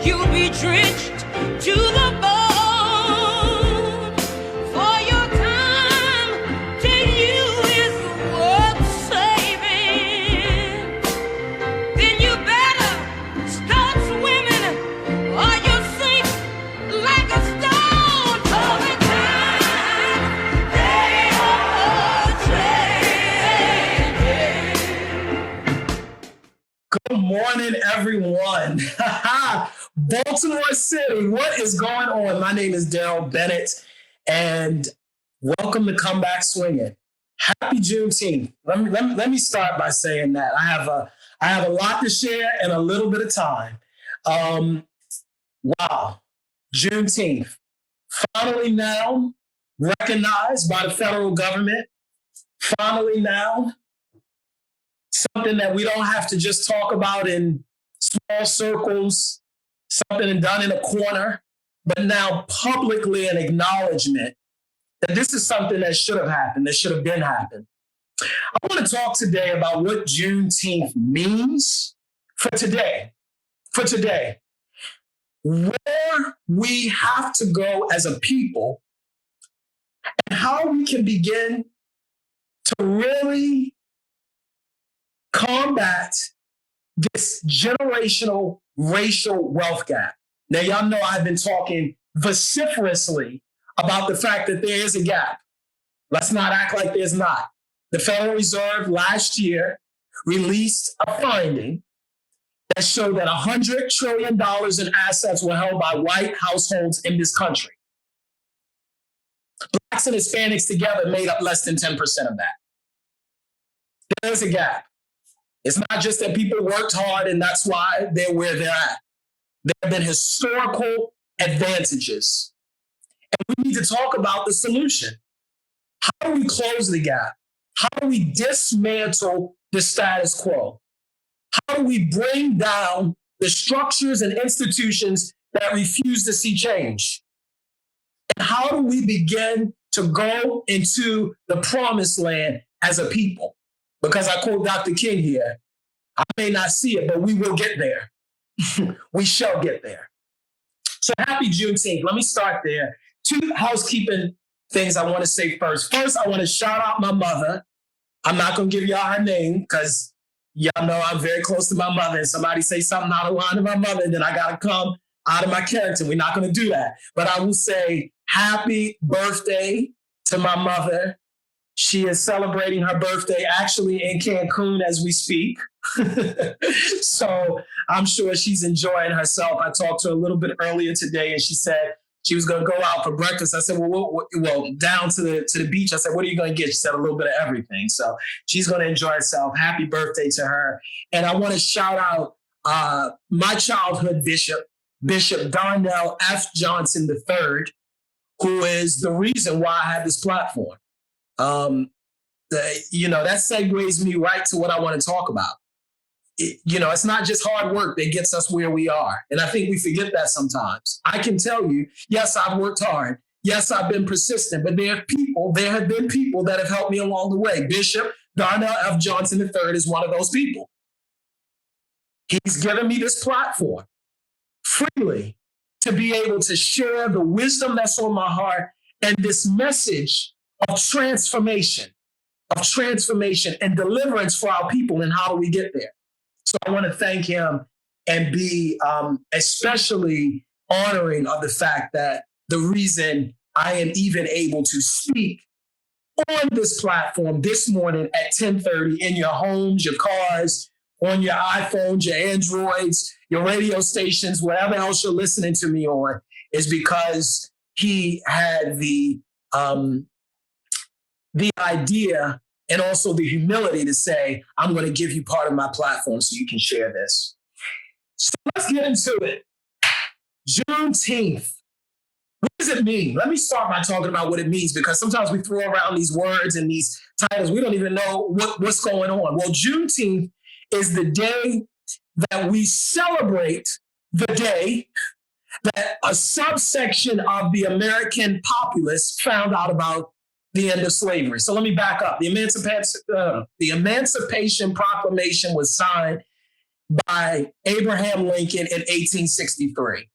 you'll be drenched to the bone. For your time to you is worth saving. Then you better start swimming or you'll sink like a stone. Over time, they are changing. Good morning, everyone. Baltimore City, what is going on? My name is Darrell Bennett, and welcome to Come Back Swinging. Happy Juneteenth. Let me start by saying that I have a lot to share and a little bit of time. Wow, Juneteenth, finally now recognized by the federal government. Finally now, something that we don't have to just talk about in small circles, something done in a corner, but now publicly an acknowledgement that this is something that should have happened, that should have been happened. I want to talk today about what Juneteenth means for today, where we have to go as a people, and how we can begin to really combat this generational racial wealth gap. Now, y'all know I've been talking vociferously about the fact that there is a gap. Let's not act like there's not. The Federal Reserve last year released a finding that showed that $100 trillion in assets were held by white households in this country. Blacks and Hispanics together made up less than 10% of that. There's a gap. It's not just that people worked hard and that's why they're where they're at. There have been historical advantages. And we need to talk about the solution. How do we close the gap? How do we dismantle the status quo? How do we bring down the structures and institutions that refuse to see change? And how do we begin to go into the promised land as a people? Because I quote Dr. King here, I may not see it, but we will get there. We shall get there. So happy Juneteenth. Let me start there. 2 housekeeping things I want to say first. First, I want to shout out my mother. I'm not going to give y'all her name because y'all know I'm very close to my mother. And somebody say something out of line to my mother, and then I got to come out of my character. We're not going to do that. But I will say happy birthday to my mother. She is celebrating her birthday actually in Cancun as we speak. So I'm sure she's enjoying herself. I talked to her a little bit earlier today and she said she was going to go out for breakfast. I said, well, down to the beach. I said, what are you going to get? She said a little bit of everything. So she's going to enjoy herself. Happy birthday to her. And I want to shout out my childhood bishop, Bishop Darrell F. Johnson III, who is the reason why I have this platform. That segues me right to what I want to talk about. It's not just hard work that gets us where we are. And I think we forget that sometimes. I can tell you, yes, I've worked hard. Yes, I've been persistent, but there have been people that have helped me along the way. Bishop Darrell F. Johnson III is one of those people. He's given me this platform freely to be able to share the wisdom that's on my heart and this message of transformation and deliverance for our people. And how do we get there? So I want to thank him and be especially honoring of the fact that the reason I am even able to speak on this platform this morning at 10:30 in your homes, your cars, on your iPhones, your Androids, your radio stations, whatever else you're listening to me on, is because he had the idea and also the humility to say, I'm going to give you part of my platform so you can share this. So let's get into it. Juneteenth. What does it mean? Let me start by talking about what it means, because sometimes we throw around these words and these titles. We don't even know what's going on. Well, Juneteenth is the day that we celebrate the day that a subsection of the American populace found out about the end of slavery. So let me back up. The Emancipation Proclamation was signed by Abraham Lincoln in 1863.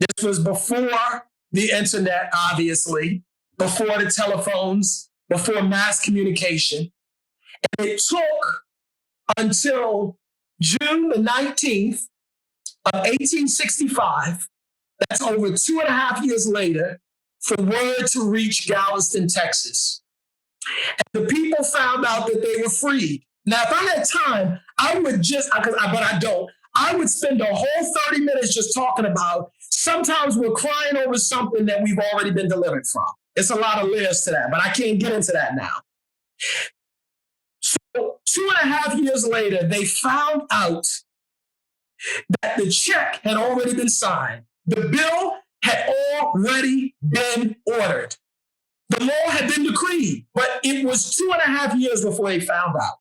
This was before the internet, obviously, before the telephones, before mass communication. And it took until June the 19th of 1865, that's over 2.5 years later, for word to reach Galveston, Texas. And the people found out that they were freed. Now, if I had time, I would but I don't, I would spend a whole 30 minutes just talking about sometimes we're crying over something that we've already been delivered from. It's a lot of layers to that, but I can't get into that now. So 2.5 years later, they found out that the check had already been signed. The bill had already been ordered. The law had been decreed, but it was 2.5 years before they found out.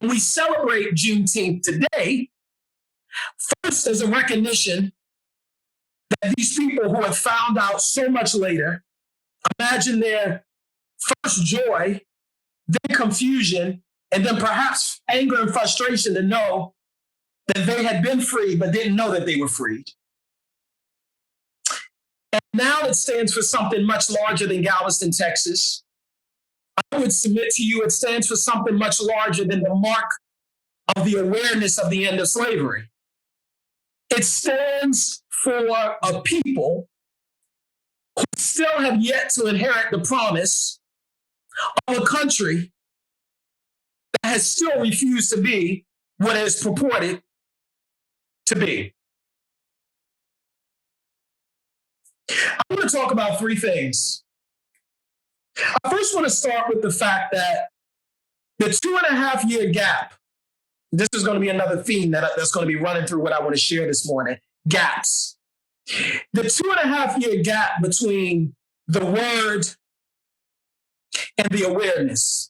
And we celebrate Juneteenth today, first as a recognition that these people who have found out so much later, imagine their first joy, then confusion, and then perhaps anger and frustration to know that they had been freed but didn't know that they were freed. And now it stands for something much larger than Galveston, Texas. I would submit to you it stands for something much larger than the mark of the awareness of the end of slavery. It stands for a people who still have yet to inherit the promise of a country that has still refused to be what it is purported to be. I'm going to talk about three things. I first want to start with the fact that the 2.5 year gap, this is going to be another theme that's going to be running through what I want to share this morning, gaps. The 2.5 year gap between the word and the awareness,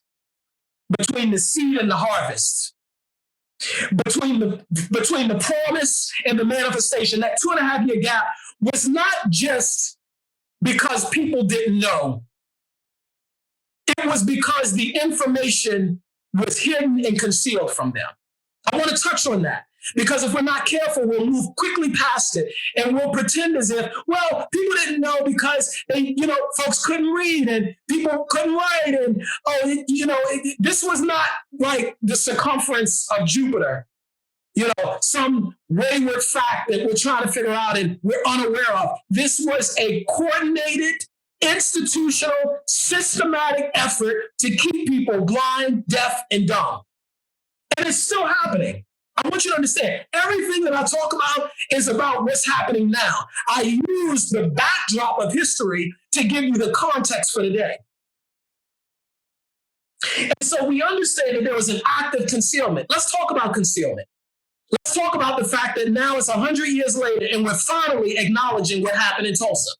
between the seed and the harvest, between the promise and the manifestation, that 2.5 year gap was not just because people didn't know. It was because the information was hidden and concealed from them. I want to touch on that because if we're not careful, we'll move quickly past it and we'll pretend as if, well, people didn't know because folks couldn't read and people couldn't write and this was not like the circumference of Jupiter. Some wayward fact that we're trying to figure out and we're unaware of. This was a coordinated, institutional, systematic effort to keep people blind, deaf, and dumb. And it's still happening. I want you to understand, everything that I talk about is about what's happening now. I use the backdrop of history to give you the context for today. And so we understand that there was an act of concealment. Let's talk about concealment. Let's talk about the fact that now it's 100 years later and we're finally acknowledging what happened in Tulsa.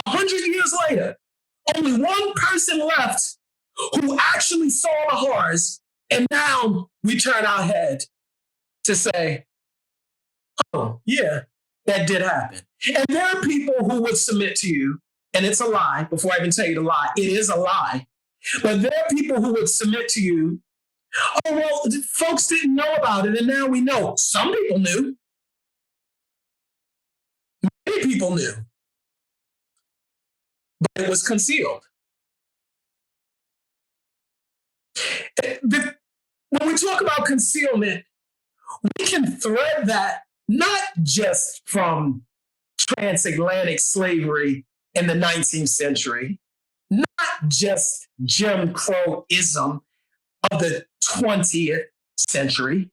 100 years later, only one person left who actually saw the horrors, and now we turn our head to say, oh, yeah, that did happen. And there are people who would submit to you, and it's a lie, before I even tell you the lie, it is a lie, but there are people who would submit to you, oh, well, folks didn't know about it, and now we know. Some people knew. Many people knew. But it was concealed. When we talk about concealment, we can thread that not just from transatlantic slavery in the 19th century, not just Jim Crow-ism of the 20th century,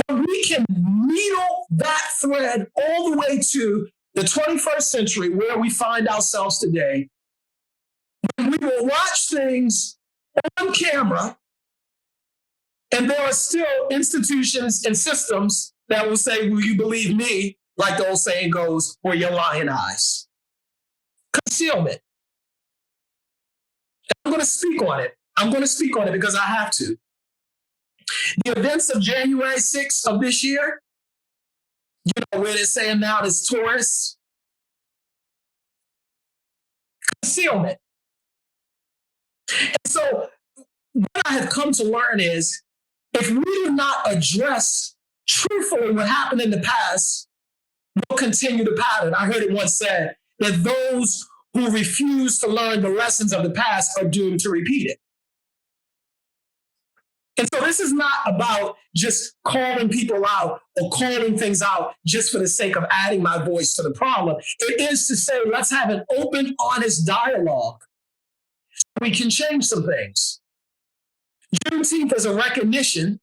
but we can needle that thread all the way to the 21st century where we find ourselves today. We will watch things on camera, and there are still institutions and systems that will say, will you believe me? Like the old saying goes, or your lying eyes. Concealment. I'm going to speak on it. I'm going to speak on it because I have to. The events of January 6th of this year, where they're saying now there's tourists. Concealment. And so what I have come to learn is if we do not address truthfully, what happened in the past will continue the pattern. I heard it once said that those who refuse to learn the lessons of the past are doomed to repeat it. And so this is not about just calling people out or calling things out just for the sake of adding my voice to the problem. It is to say, let's have an open, honest dialogue so we can change some things. Juneteenth is a recognition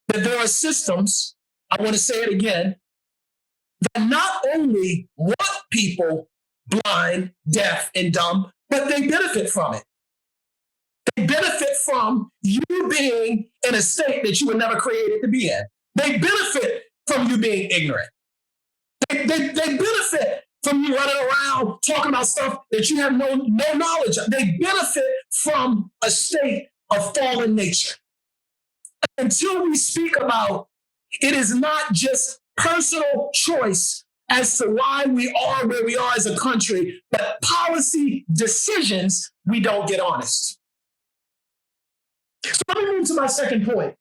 that there are systems, I want to say it again, that not only want people blind, deaf, and dumb, but they benefit from it. They benefit from you being in a state that you were never created to be in. They benefit from you being ignorant. They benefit from you running around talking about stuff that you have no knowledge of. They benefit from a state of fallen nature. Until we speak about it is not just personal choice as to why we are where we are as a country, but policy decisions, we don't get honest. So let me move to my second point.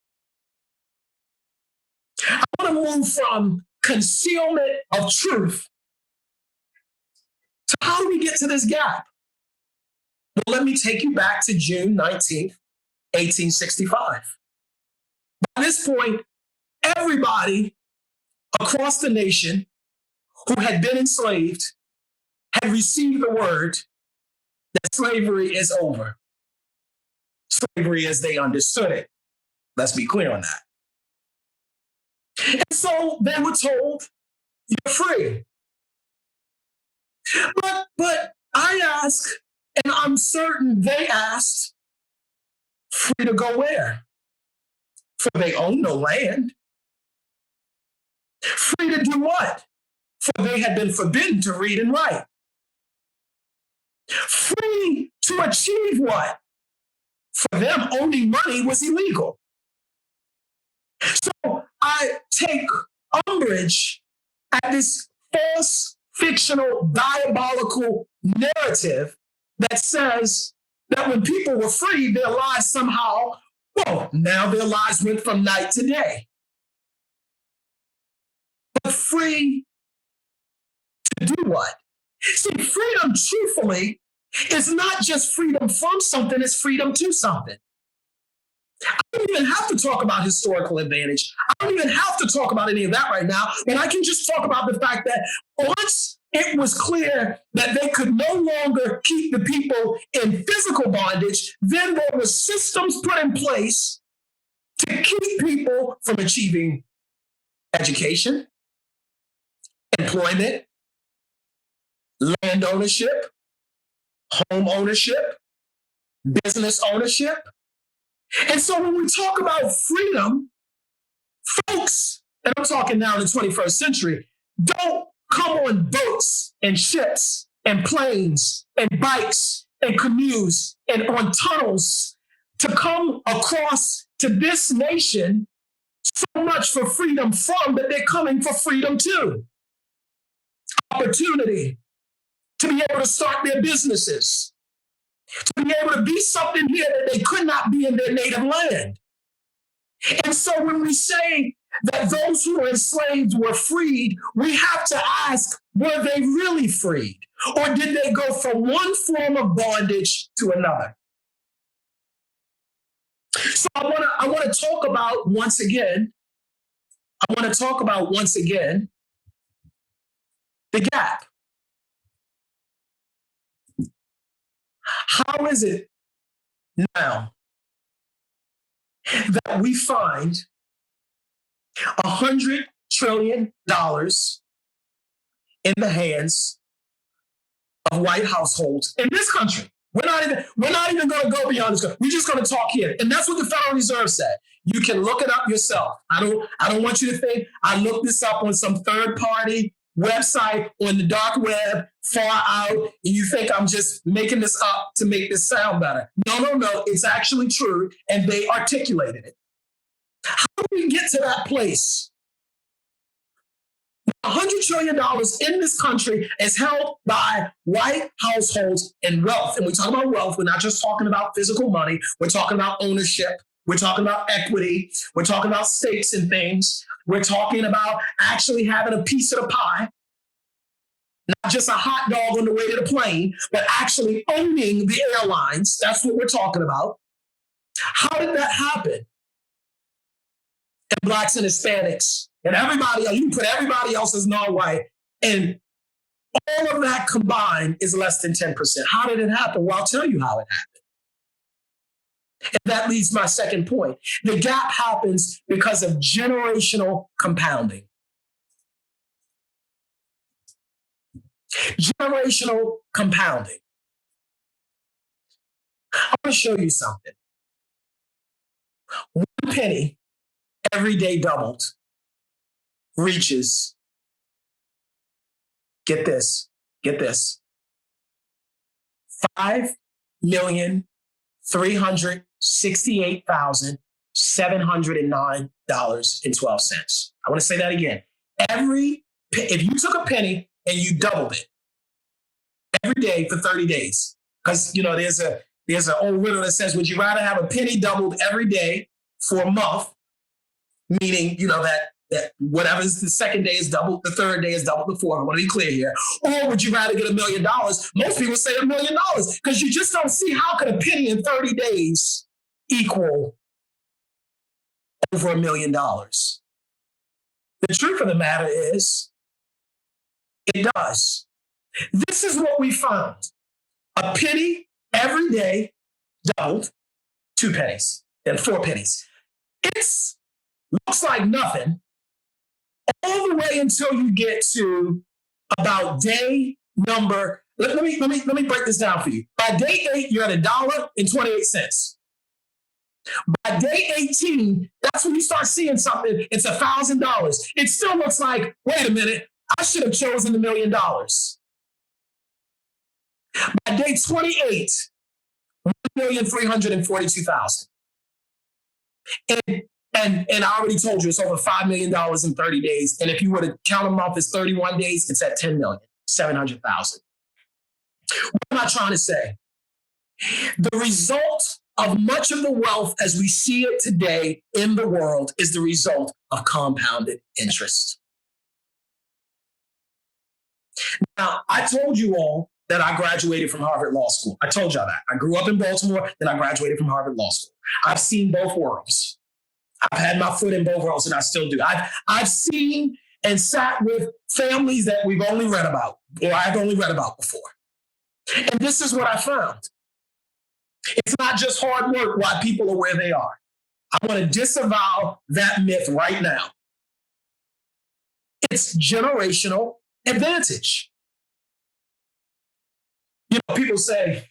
I want to move from concealment of truth to how do we get to this gap? Well, let me take you back to June 19th, 1865. By this point, everybody across the nation who had been enslaved had received the word that slavery is over. Slavery as they understood it. Let's be clear on that. And so they were told, you're free. But I ask, and I'm certain they asked, free to go where? For they own no land. Free to do what? For they had been forbidden to read and write. Free to achieve what? For them, owning money was illegal. So I take umbrage at this false, fictional, diabolical narrative that says that when people were free, their lives somehow, well, now their lives went from night to day. But free to do what? See, freedom, truthfully, is not just freedom from something, it's freedom to something. I don't even have to talk about historical advantage. I don't even have to talk about any of that right now, but I can just talk about the fact that once it was clear that they could no longer keep the people in physical bondage, then there were systems put in place to keep people from achieving education, employment, land ownership, home ownership, business ownership. And so when we talk about freedom, folks, and I'm talking now in the 21st century, don't come on boats and ships and planes and bikes and canoes and on tunnels to come across to this nation so much for freedom from, but they're coming for freedom too. Opportunity to be able to start their businesses, to be able to be something here that they could not be in their native land. And so when we say that those who were enslaved were freed, we have to ask, were they really freed? Or did they go from one form of bondage to another? So I want to talk about once again the gap. How is it now that we find $100 trillion in the hands of white households in this country? We're not even going to go beyond this. We're just going to talk here. And that's what the Federal Reserve said. You can look it up yourself. I don't want you to think I looked this up on some third-party website on the dark web, far out, and you think I'm just making this up to make this sound better. No. It's actually true, and they articulated it. How do we get to that place? $100 trillion in this country is held by white households and wealth. And we talk about wealth, we're not just talking about physical money. We're talking about ownership. We're talking about equity. We're talking about stakes and things. We're talking about actually having a piece of the pie, not just a hot dog on the way to the plane, but actually owning the airlines. That's what we're talking about. How did that happen? And Blacks and Hispanics and everybody else, you can put everybody else as non-white, and all of that combined is less than 10%. How did it happen? Well, I'll tell you how it happened. And that leads to my second point. The gap happens because of generational compounding. Generational compounding. I want to show you something. 1 penny every day doubled reaches, get this, 5,368,709.12. I want to say that again. If you took a penny and you doubled it every day for 30 days, because there's an old riddle that says, would you rather have a penny doubled every day for a month, meaning that whatever's the second day is doubled, the third day is doubled, the fourth. I want to be clear here. Or would you rather get $1 million? Most people say $1 million because you just don't see how could a penny in 30 days equal over $1 million. The truth of the matter is, it does. This is what we found. A penny every day doubled 2 pennies and 4 pennies. It looks like nothing all the way until you get to about day number. Let me break this down for you. By day 8, you're at $1.28. By day 18, that's when you start seeing something. It's $1,000. It still looks like, wait a minute, I should have chosen $1 million. By day 28, 1,342,000. And I already told you it's over $5 million in 30 days. And if you were to count them off as 31 days, it's at 10,700,000. What am I trying to say? The result of much of the wealth as we see it today in the world is the result of compounded interest. Now, I told you all that I graduated from Harvard Law School. I told y'all that. I grew up in Baltimore, then I graduated from Harvard Law School. I've seen both worlds. I've had my foot in both worlds, and I still do. I've seen and sat with families that we've only read about, or I've only read about before. And this is what I found. It's not just hard work why people are where they are. I want to disavow that myth right now. It's generational advantage. People say,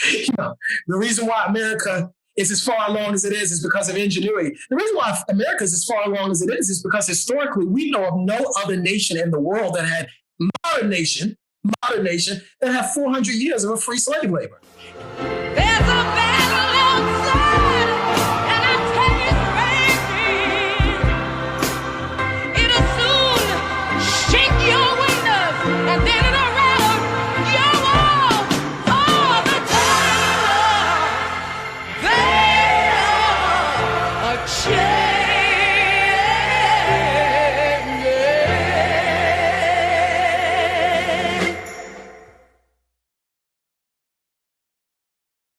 the reason why America is as far along as it is because of ingenuity. The reason why America is as far along as it is because historically we know of no other nation in the world that had modern nation that had 400 years of a free slave labor.